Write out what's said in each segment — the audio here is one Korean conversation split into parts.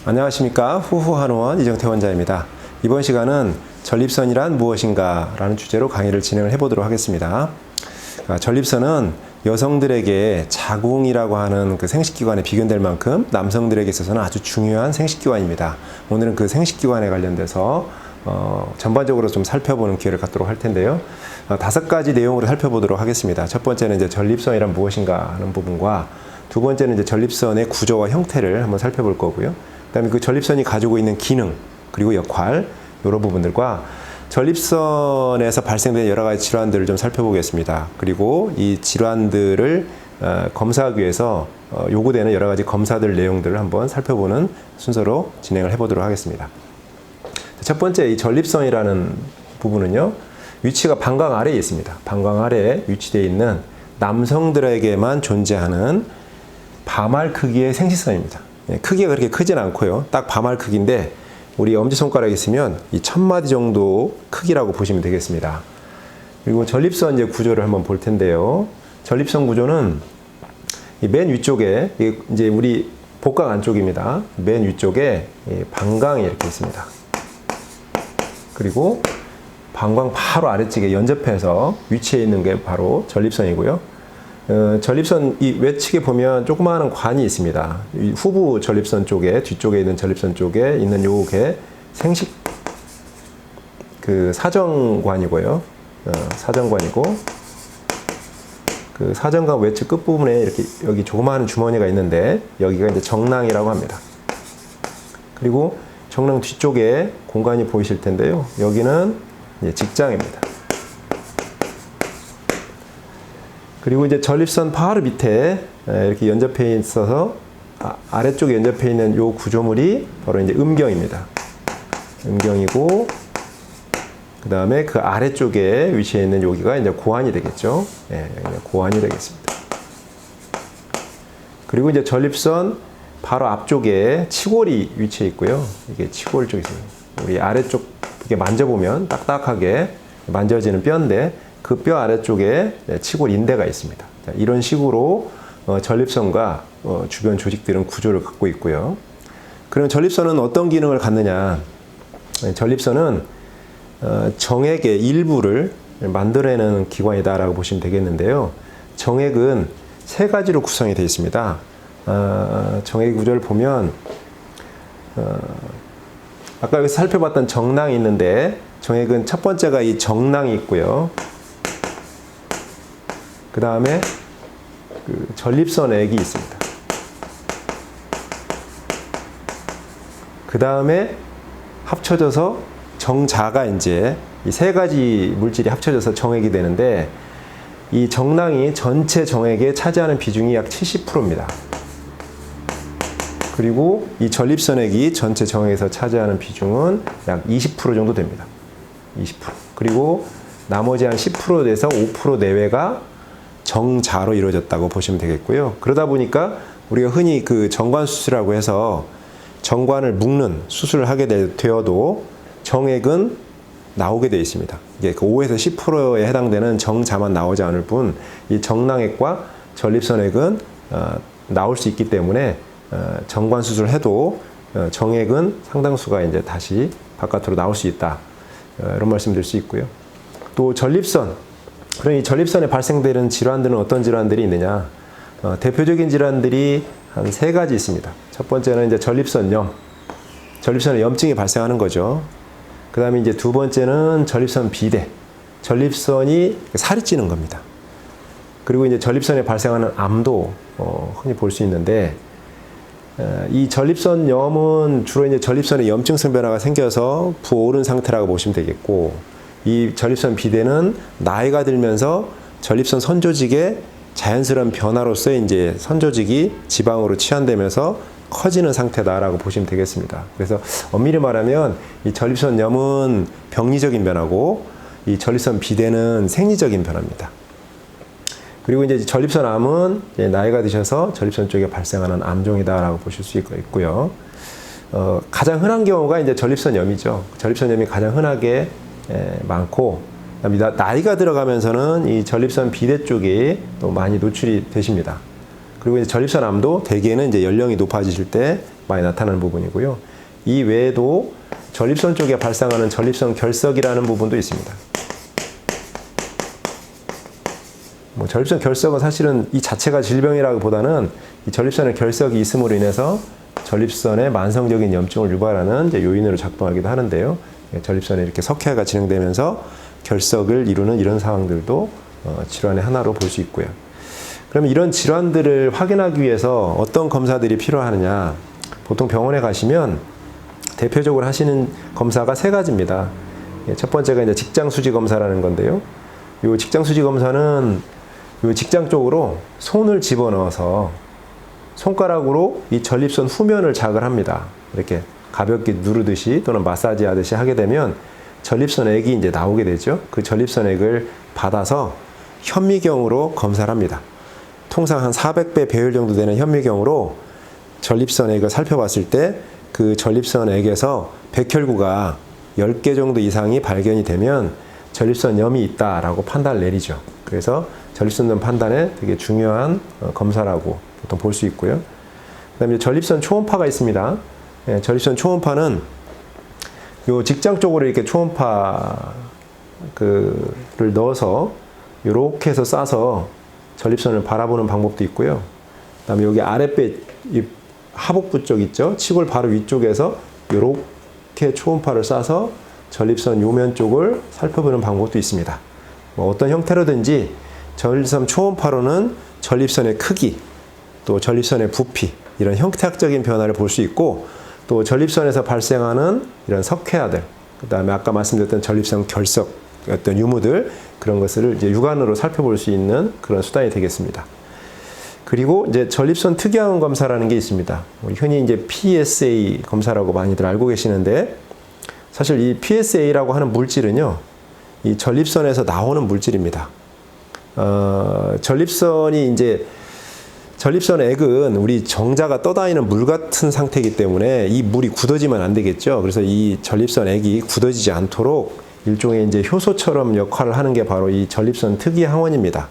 안녕하십니까. 후후한의원 이정태 원장입니다. 이번 시간은 전립선이란 무엇인가 라는 주제로 강의를 진행을 해보도록 하겠습니다. 전립선은 여성들에게 자궁이라고 하는 그 생식기관에 비견될 만큼 남성들에게 있어서는 아주 중요한 생식기관입니다. 오늘은 그 생식기관에 관련돼서 전반적으로 좀 살펴보는 기회를 갖도록 할 텐데요. 5가지 내용으로 살펴보도록 하겠습니다. 첫 번째는 이제 전립선이란 무엇인가 하는 부분과, 두 번째는 이제 전립선의 구조와 형태를 한번 살펴볼 거고요. 그다음에 그 전립선이 가지고 있는 기능, 그리고 역할, 이런 부분들과 전립선에서 발생되는 여러 가지 질환들을 좀 살펴보겠습니다. 그리고 이 질환들을 검사하기 위해서 요구되는 여러 가지 검사들 내용들을 한번 살펴보는 순서로 진행을 해보도록 하겠습니다. 첫 번째, 이 전립선이라는 부분은요, 위치가 방광 아래에 있습니다. 방광 아래에 위치되어 있는 남성들에게만 존재하는 밤알 크기의 생식선입니다. 크기가 그렇게 크진 않고요. 딱 밤알 크기인데, 우리 엄지손가락에 있으면 이 1000마디 정도 크기라고 보시면 되겠습니다. 그리고 전립선 이제 구조를 한번 볼 텐데요. 전립선 구조는 이 맨 위쪽에, 이제 우리 복강 안쪽입니다. 맨 위쪽에 방광이 이렇게 있습니다. 그리고 방광 바로 아래쪽에 연접해서 위치해 있는 게 바로 전립선이고요. 전립선 이 외측에 보면 조그마한 관이 있습니다. 이 후부 전립선 쪽에, 뒤쪽에 있는 전립선 쪽에 있는 요게 그 사정관이고요. 사정관이고, 그 사정관 외측 끝부분에 이렇게 여기 조그마한 주머니가 있는데, 여기가 이제 정낭이라고 합니다. 그리고 정낭 뒤쪽에 공간이 보이실 텐데요. 여기는 이제 직장입니다. 그리고 이제 전립선 바로 밑에 이렇게 연접해 있어서 아래쪽에 연접해 있는 요 구조물이 바로 이제 음경입니다. 음경이고, 그 다음에 그 아래쪽에 위치해 있는 여기가 이제 고환이 되겠죠. 예, 고환이 되겠습니다. 그리고 이제 전립선 바로 앞쪽에 치골이 위치해 있고요. 이게 치골 쪽에 있어요. 우리 아래쪽 이렇게 만져보면 딱딱하게 만져지는 뼈인데, 그 뼈 아래쪽에 치골 인대가 있습니다. 자, 이런 식으로 전립선과 주변 조직들은 구조를 갖고 있고요. 그럼 전립선은 어떤 기능을 갖느냐? 전립선은 정액의 일부를 만들어내는 기관이다라고 보시면 되겠는데요. 정액은 3가지로 구성이 되어 있습니다. 정액 구조를 보면 아까 여기서 살펴봤던 정낭이 있는데, 정액은 첫 번째가 이 정낭이 있고요. 그 다음에 그 전립선액이 있습니다. 그 다음에 합쳐져서 정자가 이제 이 3가지 물질이 합쳐져서 정액이 되는데, 이 정낭이 전체 정액에 차지하는 비중이 약 70%입니다. 그리고 이 전립선액이 전체 정액에서 차지하는 비중은 약 20% 정도 됩니다. 20%. 그리고 나머지 한 10%에서 5% 내외가 정자로 이루어졌다고 보시면 되겠고요. 그러다 보니까 우리가 흔히 그 정관 수술이라고 해서 정관을 묶는 수술을 하게 되어도 정액은 나오게 되어 있습니다. 이게 그 5에서 10%에 해당되는 정자만 나오지 않을 뿐, 이 정낭액과 전립선액은 나올 수 있기 때문에 정관 수술을 해도 정액은 상당수가 이제 다시 바깥으로 나올 수 있다. 이런 말씀드릴 수 있고요. 또 전립선, 그럼 이 전립선에 발생되는 질환들은 어떤 질환들이 있느냐? 대표적인 질환들이 한 3가지 있습니다. 첫 번째는 이제 전립선염, 전립선에 염증이 발생하는 거죠. 그 다음에 이제 두 번째는 전립선 비대, 전립선이 살이 찌는 겁니다. 그리고 이제 전립선에 발생하는 암도 흔히 볼 수 있는데, 이 전립선염은 주로 이제 전립선에 염증성 변화가 생겨서 부어오른 상태라고 보시면 되겠고, 이 전립선 비대는 나이가 들면서 전립선 선조직의 자연스러운 변화로서 이제 선조직이 지방으로 치환되면서 커지는 상태다라고 보시면 되겠습니다. 그래서 엄밀히 말하면 이 전립선염은 병리적인 변화고, 이 전립선 비대는 생리적인 변화입니다. 그리고 이제 전립선암은 나이가 드셔서 전립선 쪽에 발생하는 암종이다라고 보실 수 있고요. 가장 흔한 경우가 이제 전립선염이죠. 전립선염이 가장 흔하게 많고, 나이가 들어가면서는 이 전립선 비대 쪽이 또 많이 노출이 되십니다. 그리고 이제 전립선암도 대개는 이제 연령이 높아지실 때 많이 나타나는 부분이고요. 이 외에도 전립선 쪽에 발생하는 전립선 결석이라는 부분도 있습니다. 전립선 결석은 사실은 이 자체가 질병이라기보다는 이 전립선에 결석이 있음으로 인해서 전립선에 만성적인 염증을 유발하는 요인으로 작동하기도 하는데요. 전립선에 이렇게 석회가 진행되면서 결석을 이루는 이런 상황들도 질환의 하나로 볼 수 있고요. 그럼 이런 질환들을 확인하기 위해서 어떤 검사들이 필요하느냐? 보통 병원에 가시면 대표적으로 하시는 검사가 3가지입니다. 첫 번째가 이제 직장 수지 검사라는 건데요. 이 직장 수지 검사는 이 직장 쪽으로 손을 집어넣어서 손가락으로 이 전립선 후면을 자극을 합니다. 이렇게 가볍게 누르듯이 또는 마사지 하듯이 하게 되면 전립선 액이 이제 나오게 되죠. 그 전립선 액을 받아서 현미경으로 검사를 합니다. 통상 한 400배 배율 정도 되는 현미경으로 전립선 액을 살펴봤을 때 그 전립선 액에서 백혈구가 10개 정도 이상이 발견이 되면 전립선염이 있다라고 판단을 내리죠. 그래서 전립선염 판단에 되게 중요한 검사라고 보통 볼 수 있고요. 그 다음에 전립선 초음파가 있습니다. 전립선 초음파는 요 직장 쪽으로 이렇게 초음파를 넣어서 이렇게 해서 쏴서 전립선을 바라보는 방법도 있고요. 그 다음에 여기 아랫배, 이 하복부 쪽 있죠? 치골 바로 위쪽에서 이렇게 초음파를 쏴서 전립선 요면 쪽을 살펴보는 방법도 있습니다. 어떤 형태로든지 전립선 초음파로는 전립선의 크기, 또 전립선의 부피, 이런 형태학적인 변화를 볼 수 있고, 또 전립선에서 발생하는 이런 석회화들, 그 다음에 아까 말씀드렸던 전립선 결석, 어떤 유무들, 그런 것을 이제 육안으로 살펴볼 수 있는 그런 수단이 되겠습니다. 그리고 이제 전립선 특이항원 검사라는 게 있습니다. 흔히 이제 PSA 검사라고 많이들 알고 계시는데, 사실 이 PSA라고 하는 물질은요, 이 전립선에서 나오는 물질입니다. 전립선이 이제 전립선 액은 우리 정자가 떠다니는 물 같은 상태이기 때문에 이 물이 굳어지면 안 되겠죠. 그래서 이 전립선 액이 굳어지지 않도록 일종의 이제 효소처럼 역할을 하는 게 바로 이 전립선 특이 항원입니다.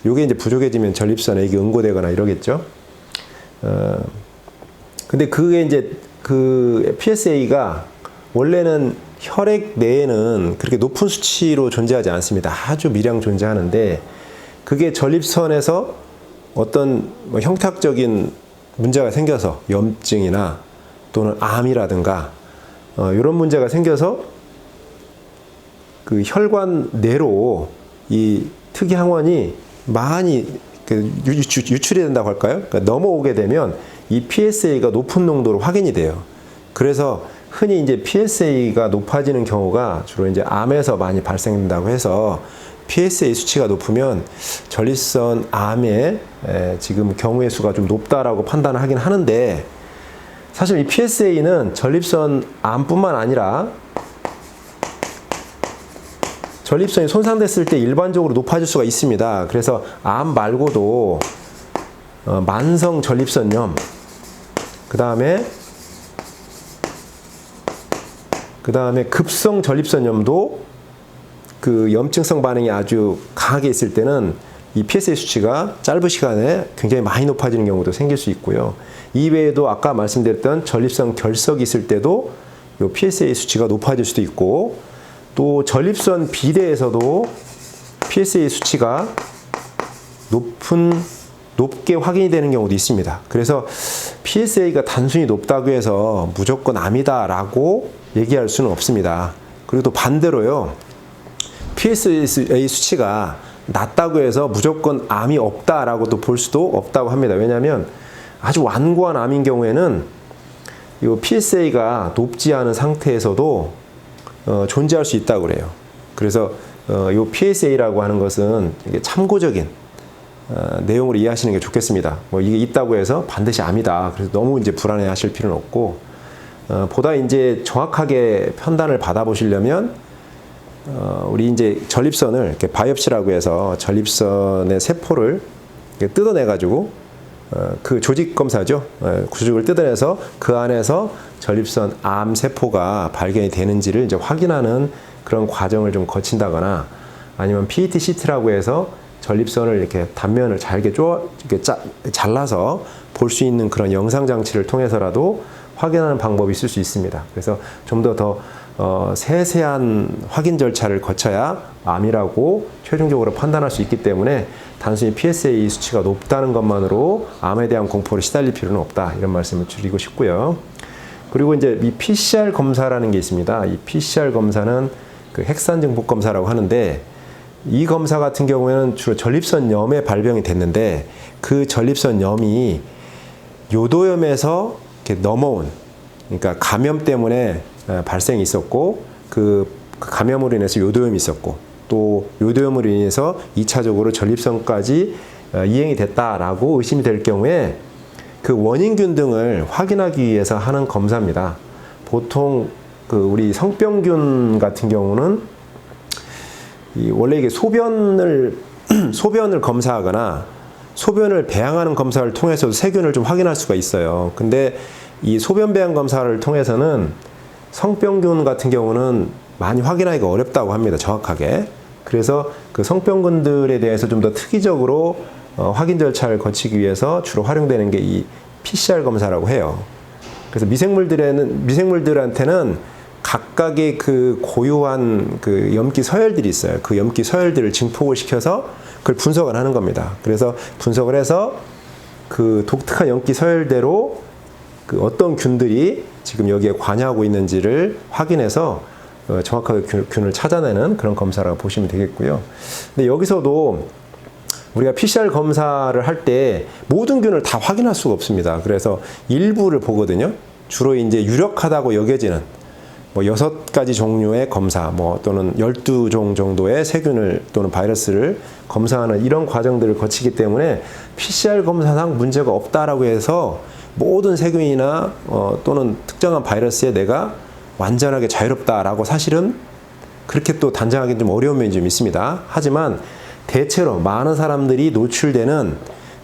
요게 이제 부족해지면 전립선 액이 응고되거나 이러겠죠. 근데 그게 이제 그 PSA가 원래는 혈액 내에는 그렇게 높은 수치로 존재하지 않습니다. 아주 미량 존재하는데, 그게 전립선에서 어떤 형태학적인 문제가 생겨서 염증이나 또는 암이라든가 이런 문제가 생겨서 그 혈관 내로 이 특이 항원이 많이 유출이 된다고 할까요? 그러니까 넘어오게 되면 이 PSA가 높은 논도로 확인이 돼요. 그래서 흔히 이제 PSA가 높아지는 경우가 주로 이제 암에서 많이 발생된다고 해서 PSA 수치가 높으면 전립선 암의 지금 경우의 수가 좀 높다라고 판단을 하긴 하는데, 사실 이 PSA는 전립선 암뿐만 아니라 전립선이 손상됐을 때 일반적으로 높아질 수가 있습니다. 그래서 암 말고도 만성 전립선염, 그 다음에 급성 전립선염도 그 염증성 반응이 아주 강하게 있을 때는 이 PSA 수치가 짧은 시간에 굉장히 많이 높아지는 경우도 생길 수 있고요. 이외에도 아까 말씀드렸던 전립선 결석이 있을 때도 이 PSA 수치가 높아질 수도 있고, 또 전립선 비대에서도 PSA 수치가 높게 확인이 되는 경우도 있습니다. 그래서 PSA가 단순히 높다고 해서 무조건 암이다라고 얘기할 수는 없습니다. 그리고 또 반대로요, PSA 수치가 낮다고 해서 무조건 암이 없다라고도 볼 수도 없다고 합니다. 왜냐하면 아주 완고한 암인 경우에는 이 PSA가 높지 않은 상태에서도 존재할 수 있다고 그래요. 그래서 이 PSA라고 하는 것은 이게 참고적인 내용으로 이해하시는 게 좋겠습니다. 이게 있다고 해서 반드시 암이다, 그래서 너무 이제 불안해하실 필요는 없고, 보다 이제 정확하게 판단을 받아보시려면 우리 이제 전립선을 이렇게 바이옵시라고 해서 전립선의 세포를 이렇게 뜯어내가지고 그 조직 검사죠. 조직을 뜯어내서 그 안에서 전립선 암 세포가 발견이 되는지를 이제 확인하는 그런 과정을 좀 거친다거나, 아니면 PET-CT라고 해서 전립선을 이렇게 단면을 잘게 이렇게 잘라서 볼 수 있는 그런 영상 장치를 통해서라도 확인하는 방법이 있을 수 있습니다. 그래서 좀 더 세세한 확인 절차를 거쳐야 암이라고 최종적으로 판단할 수 있기 때문에 단순히 PSA 수치가 높다는 것만으로 암에 대한 공포를 시달릴 필요는 없다. 이런 말씀을 드리고 싶고요. 그리고 이제 이 PCR 검사라는 게 있습니다. 이 PCR 검사는 그 핵산 증폭 검사라고 하는데, 이 검사 같은 경우에는 주로 전립선염에 발병이 됐는데, 그 전립선염이 요도염에서 이렇게 넘어온, 그러니까 감염 때문에 발생이 있었고, 그 감염으로 인해서 요도염이 있었고, 또 요도염으로 인해서 2차적으로 전립선까지 이행이 됐다라고 의심이 될 경우에 그 원인균 등을 확인하기 위해서 하는 검사입니다. 보통 그 우리 성병균 같은 경우는 원래 이게 소변을 검사하거나 소변을 배양하는 검사를 통해서도 세균을 좀 확인할 수가 있어요. 근데 이 소변 배양 검사를 통해서는 성병균 같은 경우는 많이 확인하기가 어렵다고 합니다. 정확하게. 그래서 그 성병균들에 대해서 좀 더 특이적으로 확인 절차를 거치기 위해서 주로 활용되는 게 이 PCR 검사라고 해요. 그래서 미생물들한테는 각각의 그 고유한 그 염기 서열들이 있어요. 그 염기 서열들을 증폭을 시켜서 그걸 분석을 하는 겁니다. 그래서 분석을 해서 그 독특한 염기 서열대로 그 어떤 균들이 지금 여기에 관여하고 있는지를 확인해서 정확하게 균을 찾아내는 그런 검사라고 보시면 되겠고요. 근데 여기서도 우리가 PCR 검사를 할 때 모든 균을 다 확인할 수가 없습니다. 그래서 일부를 보거든요. 주로 이제 유력하다고 여겨지는 뭐 6가지 종류의 검사, 또는 12종 정도의 세균을 또는 바이러스를 검사하는 이런 과정들을 거치기 때문에 PCR 검사상 문제가 없다라고 해서 모든 세균이나 또는 특정한 바이러스에 내가 완전하게 자유롭다라고 사실은 그렇게 또 단정하기는 좀 어려운 면이 좀 있습니다. 하지만 대체로 많은 사람들이 노출되는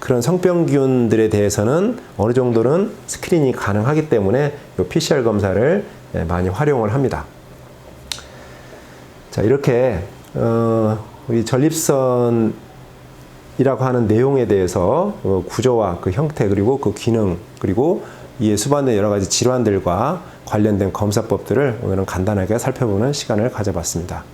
그런 성병균들에 대해서는 어느 정도는 스크린이 가능하기 때문에 이 PCR 검사를 많이 활용을 합니다. 자, 이렇게 우리 전립선이라고 하는 내용에 대해서 구조와 그 형태, 그리고 그 기능, 그리고 이에 수반된 여러 가지 질환들과 관련된 검사법들을 오늘은 간단하게 살펴보는 시간을 가져봤습니다.